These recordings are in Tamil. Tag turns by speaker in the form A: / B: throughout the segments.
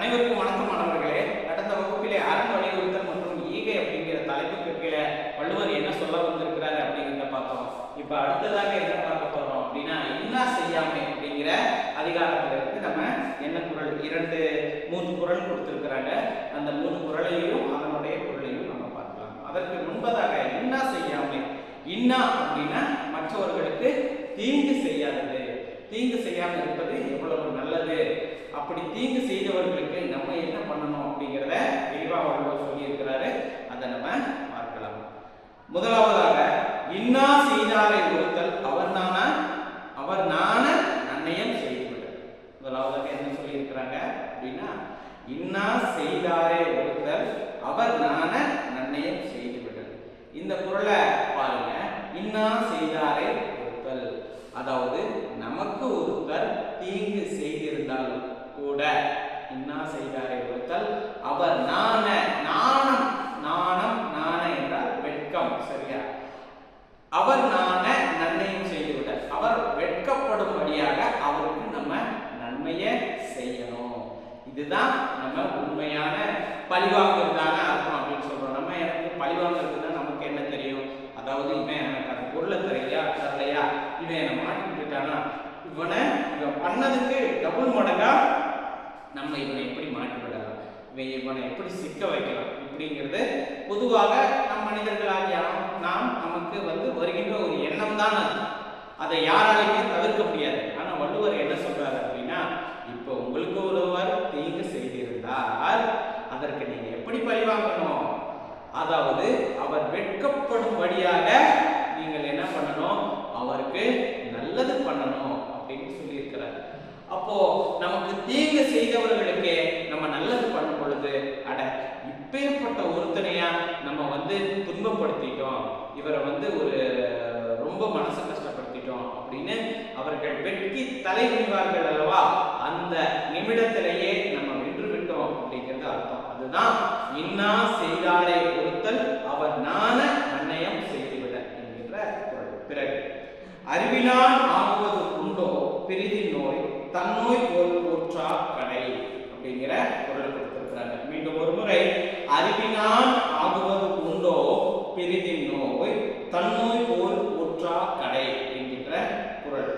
A: அனைவருக்கும் வணக்கம் மாணவர்களே. கடந்த வகுப்பிலே அரண் வலியுறுத்தல் மற்றும் ஈகை அப்படிங்கிற தலைப்புக்கு கீழே வள்ளுவர் என்ன சொல்ல வந்திருக்கிறாரு அப்படிங்கிறத பார்த்தோம். இப்ப அடுத்ததாக என்ன பார்க்க போறோம் அப்படின்னா, இன்னா செய்யாமை அப்படிங்கிற அதிகாரத்துல இருந்து நம்ம என்ன குறள், 3 குறள் கொடுத்திருக்கிறாங்க. அந்த 3 குறளையும் அதனுடைய குறளையும் நம்ம பார்க்கலாம். அதற்கு முன்பதாக இன்னா செய்யாமை, இன்னா அப்படின்னா மற்றவர்களுக்கு தீங்கு செய்யாதது, தீங்கு செய்யாமல் இருப்பது எவ்வளவு நல்லது, அப்படி தீங்கு செய்தவர்களுக்கு நம்ம என்ன பண்ணணும் அப்படிங்கிறத தெளிவாக வள்ளுவர் சொல்லி இருக்கிறாரு. அதை நம்ம பார்க்கலாம். முதலாவதாக இன்னா செய்தாரை ஒருத்தல் அவர் நாண நன்னயம் செய்துவிடல். முதலாவதாக என்ன சொல்லி இருக்கிறாங்க அப்படின்னா, இன்னா செய்தாரை ஒருத்தல் அவர் நாண நன்னயம் செய்துவிடல். இந்த குறளை பாருங்க. இன்னா செய்தாரை ஒருத்தல், அதாவது நமக்கு ஒருத்தர் தீங்கு செய்திருந்தாலும் கூட இன்னா செய்தாரை ஒருத்தல் அவர் நாண, நாண என்றால் வெட்கம், சரியா? அவர் நாண நன்மையும் செய்துவிட்டார். அவர் வெட்கப்படும்படியாக அவருக்கு நம்ம நன்மையை செய்யணும். இதுதான் நம்ம உண்மையான பழிவாங்கிறதான அர்த்தம் அப்படின்னு சொல்றோம். நம்ம எனக்கு பழிவாங்கிறதுனா நமக்கு என்ன தெரியும்? அதாவது இவன் எனக்கு அந்த பொருளை தரலையா, இவன் என்னை மாட்டி விட்டுட்டானா, இவன் பண்ணதுக்கு டபுள் மடங்கா நம்ம இவனை எப்படி மாட்டி விடலாம், இவனை எப்படி சிக்க வைக்கலாம் இப்படிங்கிறது பொதுவாக நம் மனிதர்களாகிய நாம் நமக்கு வருகின்ற ஒரு எண்ணம் தான் அது. அதை யாராலையுமே தவிர்க்க முடியாது. ஆனா வள்ளுவர் என்ன சொல்றாரு அப்படின்னா, இப்போ உங்களுக்கு ஒருவர் தீங்கு செய்திருந்தால் அதற்கு நீங்க எப்படி பழிவாங்கணும், அதாவது அவர் வெட்கப்படும்படியாக நீங்கள் என்ன பண்ணணும், அவருக்கு நல்லது பண்ணணும் அப்படின்னு சொல்லி இருக்கிறார். அப்போ நமக்கு தீங்கு செய்தவர்களுக்கு நம்ம நல்லது பண்ணும் பொழுது, அட இப்பேற்பட்ட ஒருத்தனையா நம்ம துன்பப்படுத்திட்டோம், இவரை ஒரு ரொம்ப மனசு கஷ்டப்படுத்திட்டோம் அப்படின்னு அவர்கள் வெட்கி தலை குனிவார்கள் அல்லவா, அந்த நிமிடத்திலேயே நம்ம வென்று விட்டோம் அப்படிங்கிறது அர்த்தம். அதுதான் இன்னா செய்தாரை ஒருத்தல் அவர் நாண நன்னயம் செய்துவிட என்கின்ற குறள். பிறகு அறிவினான் ஆகுவது உண்டோ பிரிதி நோய் தன்னோய் போல் போற்றா கடை அப்படிங்கிற குறள் கொடுத்திருக்கிறாங்க. மீண்டும் ஒரு முறை, அறிவினான் ஆகுவது உண்டோ பிரிதி நோய் தன்னோய் போல் போற்றா கடை என்கின்ற குறள்.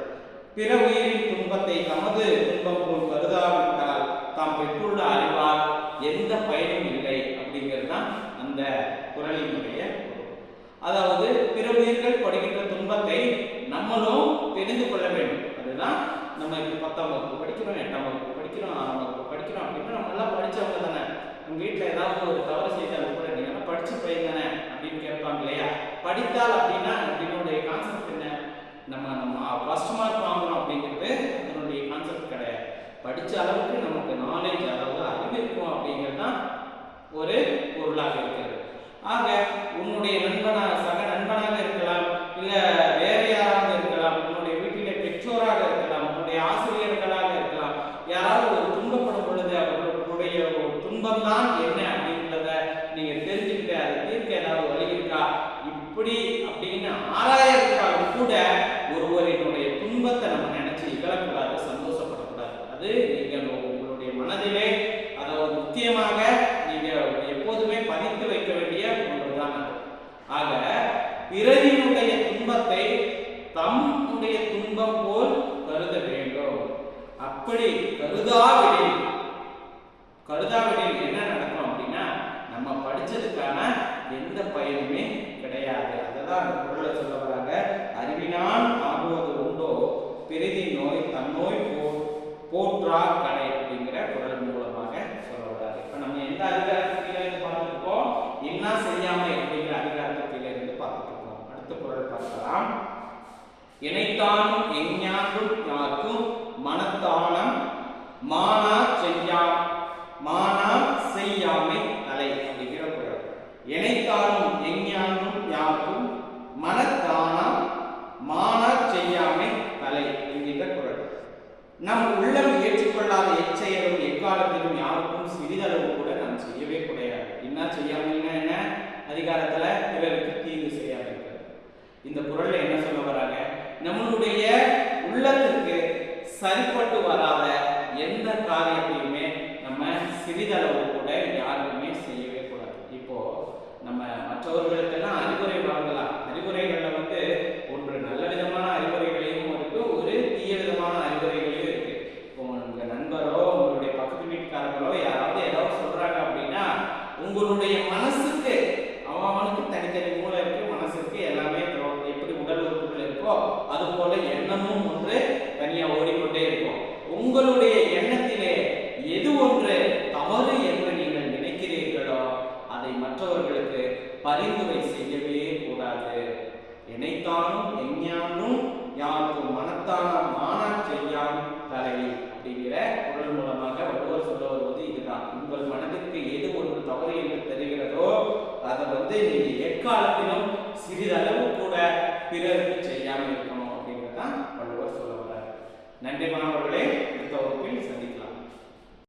A: பிற உயிரின் துன்பத்தை தமது துன்பம் போல் கருதாவிட்டால் தாம் பெற்றுள்ள அறிவால் எந்த பயனும் இல்லை அப்படிங்கிறது தான் அந்த குறளினுடைய பொருள். அதாவது பிற உயிர்கள் படுகின்ற துன்பத்தை நம்மளும் தெரிந்து கொள்ள வேண்டும். அதுதான் நம்ம இப்போ 10ஆம் வகுப்பு படிக்கிறோம், 8ஆம் வகுப்பு படிக்கிறோம், 6ஆம் வகுப்பு படிக்கிறோம் அப்படின்னா நம்ம எல்லாம் படித்தவங்க தானே. உங்கள் வீட்டில் ஏதாவது ஒரு தவறு செய்தாலும் கூட நீங்கள் படித்து பையன் தானே அப்படின்னு கேட்பாங்க இல்லையா? படித்தால் அப்படின்னா அதனுடைய கான்செப்ட் என்ன? நம்ம ஃபர்ஸ்ட் மார்க் வாங்கணும் அப்படிங்கிறது அதனுடைய கான்செப்ட் கிடையாது. படித்த அளவுக்கு நமக்கு நாலேஜ், அதாவது அறிவு இருக்கும் அப்படிங்கிறது தான் ஒரு பொருளாக இருக்கிறது. ஆக உன்னுடைய சக நண்பனாக இருக்கலாம், இல்லை வேற யாராக இருக்கலாம், உன்னுடைய வீட்டிலே பெற்றோராக இருக்கலாம், உன்னுடைய ஆசிரியர்களாக இருக்கலாம். யாராவது ஒரு துன்பப்படும் பொழுது அவர்களுடைய ஒரு துன்பம் தான் என்ன அப்படின்றத நீங்க தெரிஞ்சுக்கிட்டு அதை தீர்க்க ஏதாவது வழி இருக்கா இப்படி அப்படின்னு ஆராயறதுக்காக கூட ஒருவரினுடைய துன்பத்தை நம்ம நினைச்சு இகழக்கூடாது, சந்தோஷப்படக்கூடாது. அது நீங்கள் உங்களுடைய மனதிலே அதாவது முக்கியமாக நீங்க எப்போதுமே பதித்து வைக்க வேண்டிய ஒன்றுதான். ஆக பிறரினுடைய துன்பத்தை தம்முடைய துன்பம் போல் கருத வேண்டும். அப்படி கருதாவிடில் என்ன நடக்கும் அப்படின்னா, நம்ம படிச்சதுக்கான எந்த பயனுமே கிடையாது. அதுதான் அந்த பொருளை சொல்ல வராங்க. அறிவினான் ஆகுவது உண்டோ பிரிதி நோய் தன்னோய் போற்றா கடை அப்படிங்கிற குறள் மூலமாக சொல்ல வராங்க. இப்ப நம்ம எந்த அதிகாரத்தில இருந்து பார்த்துருக்கோம்? இன்னா செய்யாமை அப்படிங்கிற அதிகாரத்தில இருந்து பார்த்துருக்கோம். அடுத்த குறள் பார்க்கலாம். இணைத்தானும் எஞ்ஞான்றும் யாருக்கும் மனத்தானம் மானா செய்யாமை தலை அப்படிங்கிற குறள். இணைத்தானும் எஞ்ஞான்றும் யாருக்கும் மனத்தானம் மானா செய்யாமை தலை என்கின்ற குறள். நம் உள்ளம் ஏற்றுக்கொள்ளாத எச்செயலும் எக்காலத்திலும் யாருக்கும் சிறிதளவு கூட நாம் செய்யவே கூடாது. என்ன செய்யாமைன்னா என்ன? அதிகாரத்துல பிறருக்கு தீங்கு செய்யாம இருக்கிறது. இந்த குறள்ல என்ன சொல்ல வராங்க? நம்மளுடைய உள்ளத்திற்கு சரிப்பட்டு வராத எந்த காரியத்தையுமே நம்ம மற்றவர்களுக்கெல்லாம் அறிவுரை வழங்கலாம். அறிவுரைகள்ல வந்து ஒன்று நல்ல விதமான அறிவுரைகளையும் இருக்கு, ஒரு தீய விதமான அறிவுரைகளையும் இருக்கு. உங்க நண்பரோ உங்களுடைய பக்கத்து வீட்டுக்காரங்களோ யாராவது ஏதாவது சொல்றாங்க அப்படின்னா உங்களுடைய மனசுக்கு அவனுக்கு தனித்தனி மூளை இருக்கு, மனசு இருக்கு, எல்லாமே எப்படி உடல் உறுப்புகள் இருக்கோ அது போல எண்ணமும் ஒன்று தனியா ஓடிக்கொண்டே இருக்கும். உங்களுடைய எண்ணத்திலே எது ஒன்று தவறு என்று நீங்கள் நினைக்கிறீர்களோ அதை மற்றவர்களுக்கு பரிந்துரை செய்யவே கூடாது. எனைத்தானும் எஞ்ஞானும் யாருக்கும் மனத்தானம் மானா செய்யான் தலை அப்படிங்கிற குரல் மூலமாக வள்ளுவர் சொல்ல வருவது இதுதான். உங்கள் மனதிற்கு எது ஒன்று தவறு என்று தெரிகிறதோ அதை வந்து நீங்க எக்காலத்திலும் சிறிதளவு கூட பிறருக்கு செய்யாமல் இருக்கணும் அப்படிங்கிறதான் வள்ளுவர் சொல்ல வர்றார். நன்றி மாணவர்களே.